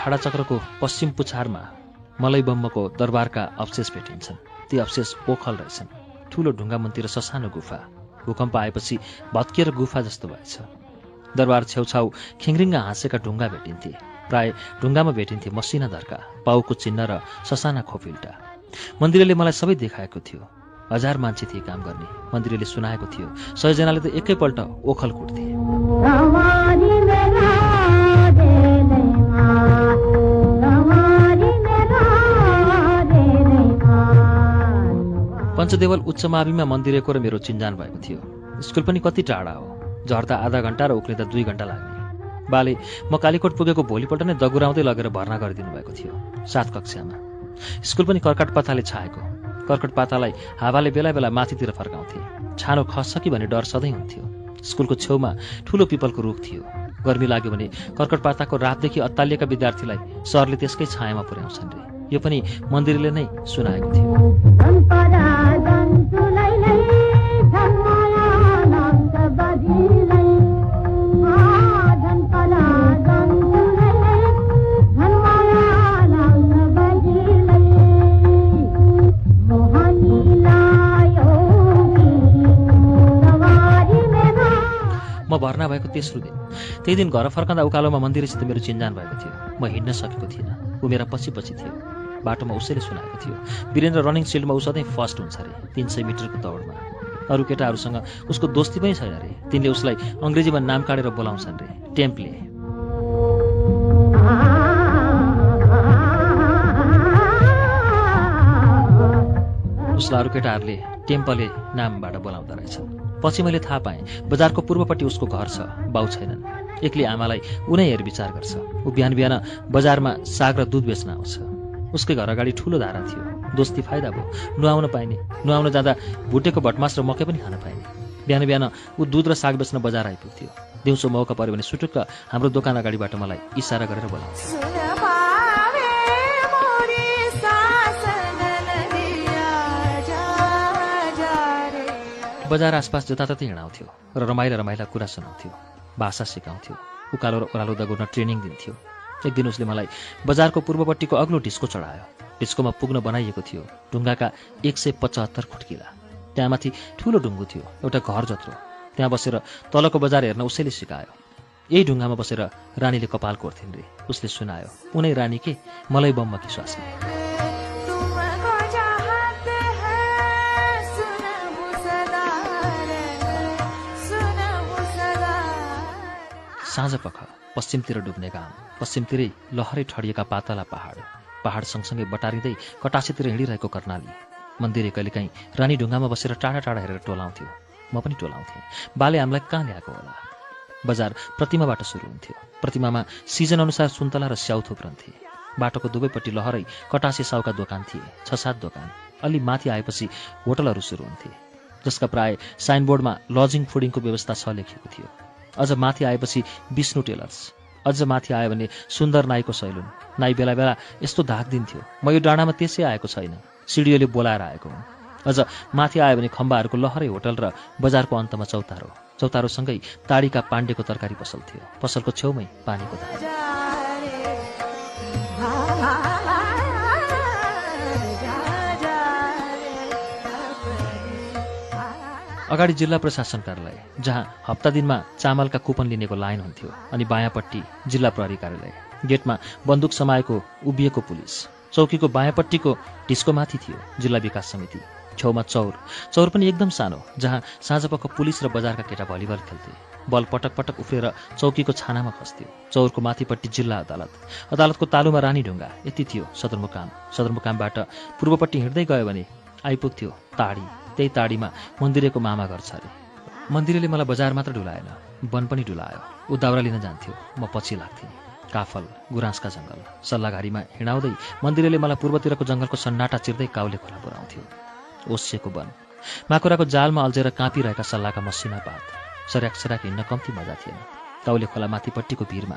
ठाडाचक्रको पश्चिम पुछारमा मलै बम्मको दरबारका अवशेष भेटिन्छन्। ती अवशेष ओखल रहेछन्। ठूलो ढुङ्गा मुन्तिर ससानो गुफा। भूकम्प आएपछि भत्किएर गुफा जस्तो भएछ। दरबार छेउछाउ खिङ्रिङ्गा हाँसेका ढुङ्गा भेटिन्थे। प्राय ढुङ्गामा भेटिन्थे मसिना धर्का, पाउको चिन्ह र ससाना खोपिल्टा। मन्दिरले मलाई सबै देखाएको थियो। 1000 मान्छे थिए काम गर्ने। मन्दिरले सुनाएको थियो 100 जनाले त एकैपल्ट ओखल कुट्थे। पञ्चदेवल उच्च माविमा मन्दिरको र मेरो चिन्जान भएको थियो। स्कुल पनि कति टाढा हो, झर्दा आधा घण्टा र उक्लिँदा 2 घण्टा लाग्ने। बाले म कालीकोट पुगेको भोलिपल्ट नै दगुराउँदै लगेर भर्ना गरिदिनु भएको थियो 7 कक्षामा। स्कुल पनि कर्कट पाताले छाएको। कर्कट पातालाई हावाले बेला बेला माथितिर फर्काउँथे। छानो खस्छ कि भन्ने डर सधैँ हुन्थ्यो। स्कुलको छेउमा ठूलो पिपलको रुख थियो। गर्मी लाग्यो भने कर्कट पाताको रातदेखि अत्तालिएका विद्यार्थीलाई सरले त्यसकै छायामा पुर्याउँछन् रे। यो पनि मन्दिरले नै सुनाएको थियो। म भर्ना भएको तेस्रो दिन। त्यही दिन घर फर्कँदा उकालोमा मन्दिरसित मेरो चिन्जान भएको थियो। म हिँड्न सकेको थिइनँ। ऊ मेरा पछि पछि थियो। बाटोमा उसैले सुनाएको थियो वीरेन्द्र रनिङ सिल्डमा ऊ सधैँ फर्स्ट हुन्छ अरे 300 मिटरको दौडमा। अरू केटाहरूसँग उसको दोस्ती पनि छैन अरे। तिनले उसलाई अङ्ग्रेजीमा नाम काटेर बोलाउँछन् रे, टेम्पले। उसलाई अरू केटाहरूले टेम्पले नामबाट बोलाउँदो रहेछन्। पछि मैले थाहा पाएँ बजारको पूर्वपट्टि उसको घर छ। बाउ छैनन्। एक्लै आमालाई उनै हेरविचार गर्छ। ऊ बिहान बिहान बजारमा साग र दुध बेच्न आउँछ। उसकै घर अगाडि ठूलो धारा थियो। दोस्ती फाइदा भयो। नुहाउन पाइने। नुहाउन जाँदा भुटेको भटमास र मकै पनि खान पाइने। बिहान बिहान ऊ दुध र साग बेच्न बजार आइपुग्थ्यो। दिउँसो मौका पर्यो भने सुटुक्क हाम्रो दोकान अगाडिबाट मलाई इसारा गरेर बोलाउँथ्यो। बजार आसपास जताततै हिँडाउँथ्यो र रमाइला कुरा सुनाउँथ्यो। भाषा सिकाउँथ्यो। उकालो र ओह्रालो दगुर्न ट्रेनिङ दिन्थ्यो। एक दिन उसले मलाई बजारको पूर्वपट्टिको अग्लो ढिस्को चढायो। ढिस्कोमा पुग्न बनाइएको थियो ढुङ्गाका 175 खुट्किला। त्यहाँ माथि ठूलो ढुङ्गु थियो, एउटा घर जत्रो। त्यहाँ बसेर तलको बजार हेर्न उसैले सिकायो। यही ढुङ्गामा बसेर रानीले कपाल कोर्थिन् रे। उसले सुनायो उनै रानी के मलाई बम्मकी स्वास्नी। साँझपख पश्चिमतिर डुब्ने घाम, पश्चिमतिरै लहरै ठडिएका पातला पहाड सँगसँगै बटारिँदै कटासीतिर हिँडिरहेको कर्णाली। मन्दिरे कहिलेकाहीँ रानी ढुङ्गामा बसेर टाढा टाढा हेरेर टोलाउँथ्यो। म पनि टोलाउँथेँ। बाले हामीलाई कहाँ ल्याएको होला। बजार प्रतिमाबाट सुरु हुन्थ्यो। प्रतिमामा सिजन अनुसार सुन्तला र स्याउ थुप्रन्थे। बाटोको दुवैपट्टि लहरै कटासे साउका दोकान थिए, 6-7 दोकान। अलि माथि आएपछि होटलहरू सुरु हुन्थे, जसका प्राय साइनबोर्डमा लजिङ फुडिङको व्यवस्था छ लेखिएको थियो। अझ माथि आएपछि विष्णु टेलर्स। अझ माथि आयो भने सुन्दर नाईको सैलुन। नाई बेला बेला यस्तो धाक दिन्थ्यो म यो डाँडामा त्यसै आएको छैन, सिडियोले बोलाएर आएको हुँ। अझ माथि आयो भने खम्बाहरूको लहरै होटल र बजारको अन्तमा चौतारो। चौतारोसँगै ताडीका पाण्डेको तरकारी पसल थियो। पसलको छेउमै पानीको धार। अगाडि जिल्ला प्रशासन कार्यालय, जहाँ हप्ता दिनमा चामलका कुपन लिनेको लाइन हुन्थ्यो, अनि बायाँपट्टि जिल्ला प्रहरी कार्यालय। गेटमा बन्दुक समाएको उभिएको पुलिस। चौकीको बायाँपट्टिको ढिस्कोमाथि थियो जिल्ला विकास समिति। छेउमा चौर पनि एकदम सानो, जहाँ साँझपख पुलिस र बजारका केटा भलिबल खेल्थे। बल पटक पटक उफ्रेर चौकीको छानामा खस्थ्यो। चौरको माथिपट्टि जिल्ला अदालत। अदालतको तालुमा रानी ढुङ्गा। यति थियो सदरमुकाम। सदरमुकामबाट पूर्वपट्टि हिँड्दै गयो भने आइपुग्थ्यो ताडी। त्यही ताडीमा मन्दिरेको मामा घर छ अरे। मन्दिरले मलाई बजार मात्र डुलाएन, वन पनि डुलायो। ऊ दाउरा लिन जान्थ्यो, म पछि लाग्थेँ। काफल, गुराँसका जङ्गल, सल्लाघारीमा हिँडाउँदै मन्दिरले मलाई पूर्वतिरको जङ्गलको सन्नाटा चिर्दै काउले खोला पुर्याउँथ्यो। ओसिएको वन, माकुराको जालमा अल्झेर काँपिरहेका सल्लाहका मसिना पात। सर्याक सर्याक हिँड्न कम्ती मजा थिएन। काउले खोला माथिपट्टिको भिरमा।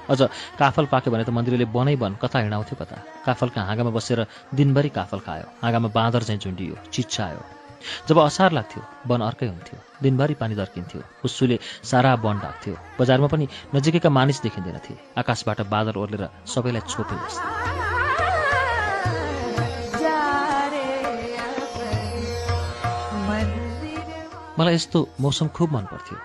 अझ काफल पाक्यो भने त मन्दिरले वनै वन, कता हिँडाउँथ्यो कता। काफलका हाँगामा बसेर दिनभरि काफल खायो। हाँगामा बाँदर चाहिँ झुन्डियो, चिच्चायो। जब असार लाग्थ्यो वन अर्कै हुन्थ्यो। दिनभरि पानी दर्किन्थ्यो। हुस्सुले सारा वन ढाक्थ्यो। बजारमा पनि नजिकैका मानिस देखिँदैनथे। आकाशबाट बादल ओर्लेर सबैलाई छोपे जस्तो। मलाई यस्तो मौसम खुब मन पर्थ्यो।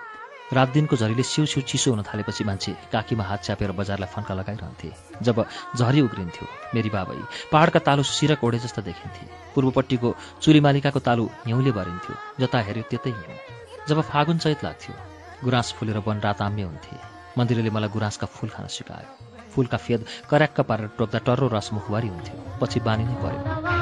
रात दिनको झरीले सिउ सिउ चिसो हुन थालेपछि मान्छे काखीमा हात च्यापेर बजारलाई फन्का लगाइरहन्थे। जब झरी उग्रिन्थ्यो मेरी बाबै पहाडका तालु सिरक ओढे जस्ता देखिन्थे। पूर्वपट्टिको चुलीमालिकाको तालु हिउँले भरिन्थ्यो। जता हेऱ्यो त्यतै हिउँ। जब फागुन चैत लाग्थ्यो गुराँस फुलेर वन राताम्य हुन्थे। मन्दिरले मलाई गुराँसका फूल खान सिकायो। फूलका फेद कर्याक्क पारेर टोक्दा टर्रो रस मुखभरि हुन्थ्यो। पछि बानी नै पर्यो।